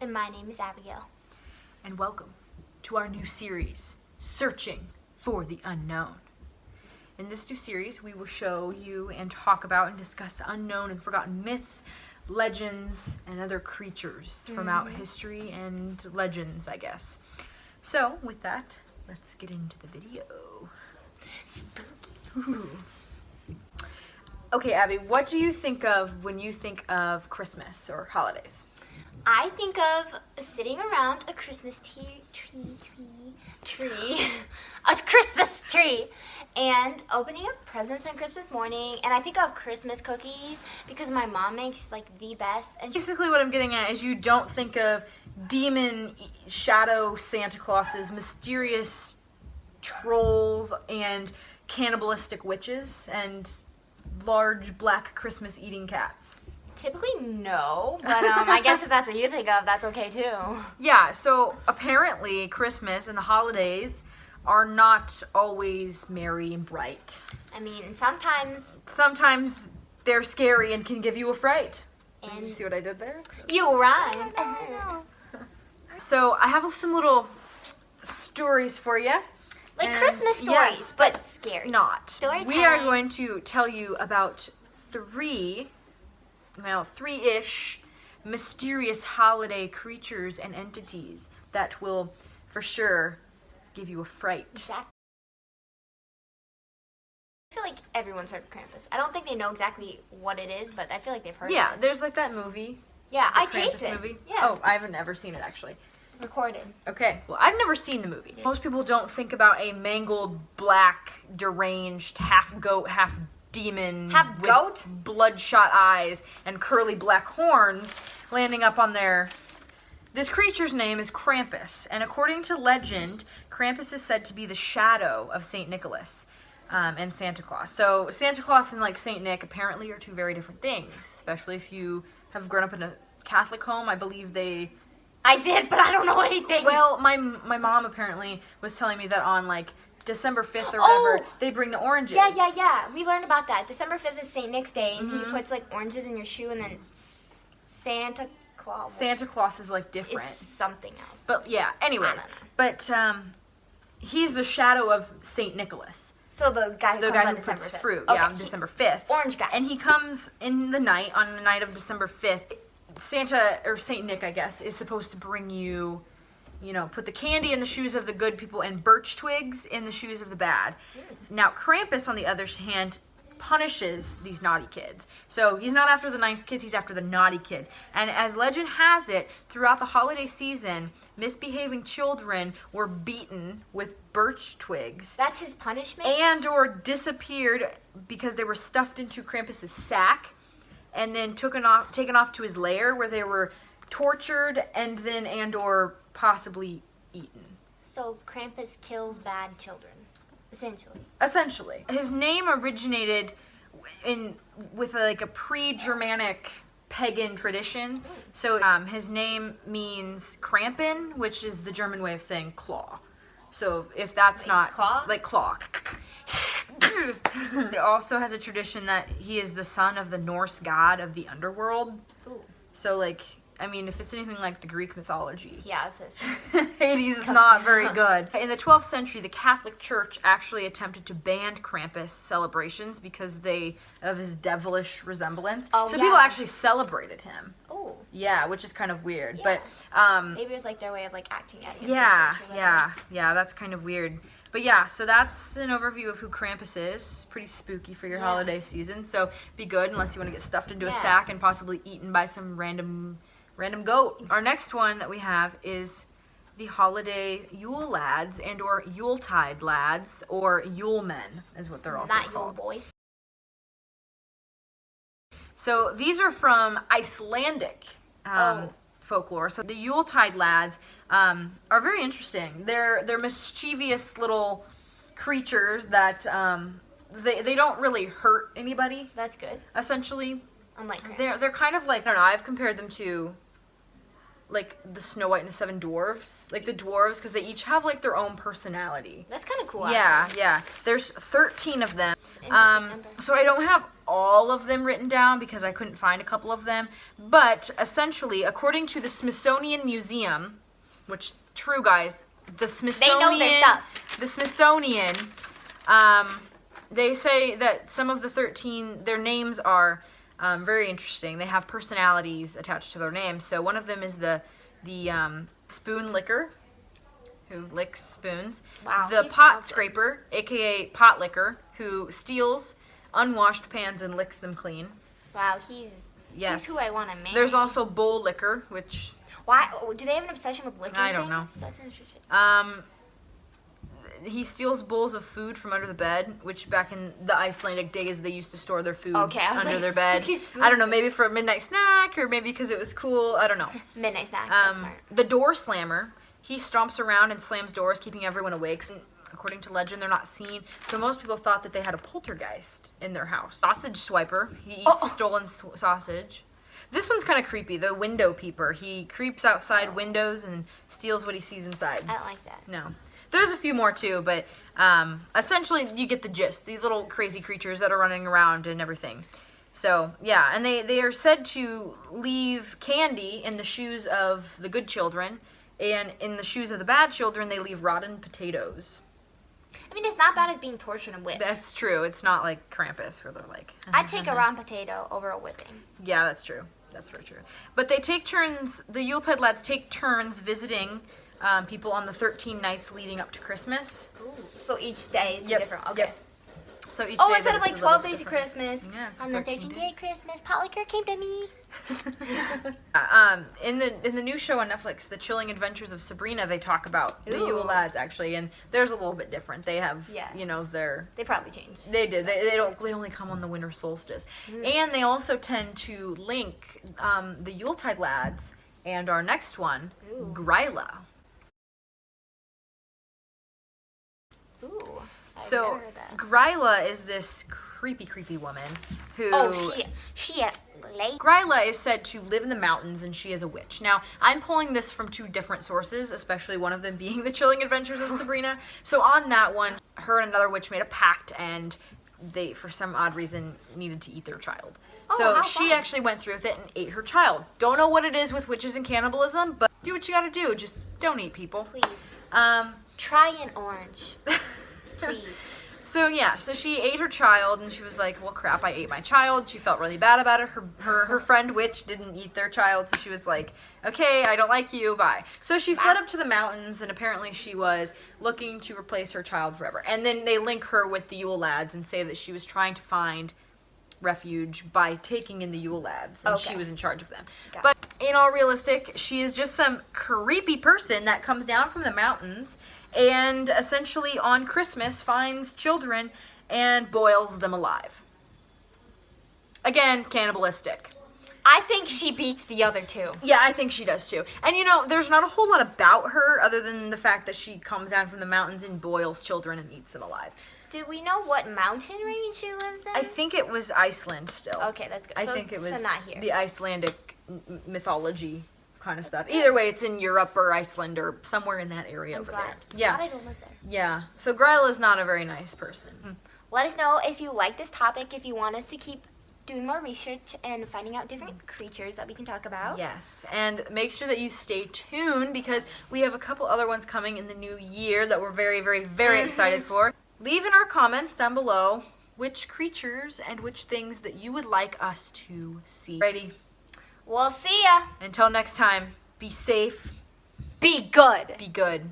And my name is Abigail. And welcome to our new series, Searching for the Unknown. In this new series, we will show you and talk about and discuss unknown and forgotten myths, legends, and other creatures from out history and legends, I guess. So, with that, let's get into the video. Spooky. Okay, Abby, what do you think of when you think of Christmas or holidays? I think of sitting around a Christmas a Christmas tree, and opening up presents on Christmas morning. And I think of Christmas cookies because my mom makes like the best. And basically, what I'm getting at is you don't think of demon shadow Santa Clauses, mysterious trolls, and cannibalistic witches, and large black Christmas eating cats. Typically, no, but I guess if that's what you think of, that's okay too. Yeah, so apparently Christmas and the holidays are not always merry and bright. I mean, sometimes they're scary and can give you a fright. And did you see what I did there? You rhymed. So I have some little stories for you. Like Christmas stories, yes, but scary. Not. Story We are going to tell you about three-ish mysterious holiday creatures and entities that will, for sure, give you a fright. Exactly. I feel like everyone's heard of Krampus. I don't think they know exactly what it is, but I feel like they've heard of it. Yeah, there's like that movie. Yeah, I taped Krampus it. movie. Yeah. Oh, I haven't ever seen it actually. Recorded. Okay, well, I've never seen the movie. Most people don't think about a mangled, black, deranged, half goat, half demon Half with goat? bloodshot eyes and curly black horns landing up on their... This creature's name is Krampus, and according to legend, Krampus is said to be the shadow of St. Nicholas and Santa Claus. So Santa Claus and like St. Nick apparently are two very different things, especially if you have grown up in a Catholic home. I believe they... I did, but I don't know anything. Well, my mom apparently was telling me that on like December 5th or whatever, they bring the oranges. Yeah. We learned about that. December 5th is St. Nick's Day, and he puts like oranges in your shoe, and then Santa Claus. Santa Claus is like different. Is something else. But yeah, anyways. I don't know. But he's the shadow of St. Nicholas. So the guy who comes on December puts 5th. fruit, Okay, on December 5th. Orange guy. And he comes in the night, on the night of December 5th. Santa, or St. Nick, I guess, is supposed to bring you, put the candy in the shoes of the good people and birch twigs in the shoes of the bad. Now, Krampus, on the other hand, punishes these naughty kids. So he's not after the nice kids, he's after the naughty kids. And as legend has it, throughout the holiday season, misbehaving children were beaten with birch twigs. That's his punishment? And or disappeared because they were stuffed into Krampus's sack and then taken off to his lair where they were tortured and or possibly eaten. So Krampus kills bad children, essentially. Essentially. His name originated with a pre-Germanic pagan tradition. So his name means Krampen, which is the German way of saying claw. So if that's not... Claw? Like claw. It also has a tradition that he is the son of the Norse god of the underworld. Ooh. So if it's anything like the Greek mythology. Yeah, it says. Hades is not very good. In the 12th century, the Catholic Church actually attempted to ban Krampus celebrations because of his devilish resemblance. Oh, so yeah. people actually celebrated him. Oh. Yeah, which is kind of weird. Yeah. But maybe it was like their way of like acting out against yeah, the church or whatever. yeah, that's kind of weird. But yeah, so that's an overview of who Krampus is. Pretty spooky for your holiday season. So be good unless you want to get stuffed into a sack and possibly eaten by some random goat. Our next one that we have is the holiday Yule lads and or Yuletide lads, or Yule men is what they're also Not called. Yule boys. So these are from Icelandic folklore. So the Yuletide lads are very interesting. They're mischievous little creatures that they don't really hurt anybody. That's good. Essentially, Unlike Krampus. they're kind of like, I don't know, I've compared them to like the Snow White and the Seven Dwarfs, like the dwarves, because they each have like their own personality. That's kind of cool. Yeah, Actually. yeah. There's 13 of them. Interesting number. So I don't have all of them written down because I couldn't find a couple of them. But essentially, according to the Smithsonian Museum, which, true guys, the Smithsonian, They know their stuff. The Smithsonian, they say that some of the 13, their names are very interesting. They have personalities attached to their names. So one of them is the spoon licker, who licks spoons. Wow, The he pot smells it. scraper, aka pot licker, who steals unwashed pans and licks them clean. Wow, he's who I want to marry. There's also bowl licker, which Why do they have an obsession with licking I don't know. things? That's interesting. he steals bowls of food from under the bed, which back in the Icelandic days they used to store their food Okay, I was under like, their bed. who keeps food I don't know, there? maybe for a midnight snack or maybe because it was cool. I don't know. Midnight snack. That's smart. The door slammer, he stomps around and slams doors, keeping everyone awake. According to legend, they're not seen, so most people thought that they had a poltergeist in their house. Sausage swiper, he eats stolen sausage. This one's kind of creepy. The window peeper, he creeps outside windows and steals what he sees inside. I don't like that. No. There's a few more too, but essentially you get the gist. These little crazy creatures that are running around and everything. So, yeah, and they are said to leave candy in the shoes of the good children, and in the shoes of the bad children, they leave rotten potatoes. I mean, it's not bad as being tortured and whipped. That's true. It's not like Krampus where they're like... I'd take a rotten potato over a whipping. Yeah, that's true. That's very true. But they take turns, the Yuletide lads take turns visiting people on the 13 nights leading up to Christmas. Ooh. So each day is Yep, different. Okay. yep. So each Oh, day instead that of like it's a little 12 bit days of different. Christmas, Yeah, it's on the 13 13th day of Christmas, pot liquor came to me. In the new show on Netflix, The Chilling Adventures of Sabrina, they talk about the Ooh. Yule lads actually, and there's a little bit different. They have, Yeah. you know, their They probably changed. they did. They only come on the winter solstice, and they also tend to link the Yuletide lads and our next one, Ooh. Gryla. Ooh. I've So never heard that. Gryla is this creepy woman who. Oh, she late. Gryla is said to live in the mountains and she is a witch. Now, I'm pulling this from two different sources, especially one of them being The Chilling Adventures of Sabrina. So on that one, her and another witch made a pact and they, for some odd reason, needed to eat their child. Oh, So how she fun. actually went through with it and ate her child. Don't know what it is with witches and cannibalism, but do what you gotta do. Just don't eat people. Please. Um, Try an orange. Please. So yeah, so she ate her child, and she was like, "Well, crap, I ate my child." She felt really bad about it. Her friend witch didn't eat their child, so she was like, "Okay, I don't like you. Bye." So she fled up to the mountains, and apparently she was looking to replace her child forever. And then they link her with the Yule lads and say that she was trying to find refuge by taking in the Yule lads, and Okay. she was in charge of them. Got But in all realistic, she is just some creepy person that comes down from the mountains and essentially on Christmas finds children and boils them alive. Again, cannibalistic. I think she beats the other two. Yeah, I think she does too. And you know, there's not a whole lot about her other than the fact that she comes down from the mountains and boils children and eats them alive. Do we know what mountain range she lives in? I think it was Iceland still. Okay, that's good. I So- think it was so not here. the Icelandic mythology kind of stuff. Either way, it's in Europe or Iceland or somewhere in that area I'm over glad. there. Yeah. Glad I don't live there. Yeah. So Gryla is not a very nice person. Let us know if you like this topic, if you want us to keep doing more research and finding out different creatures that we can talk about. Yes, and make sure that you stay tuned because we have a couple other ones coming in the new year that we're very excited for. Leave in our comments down below which creatures and which things that you would like us to see. Ready? We'll see ya. Until next time, be safe, Be good. be good.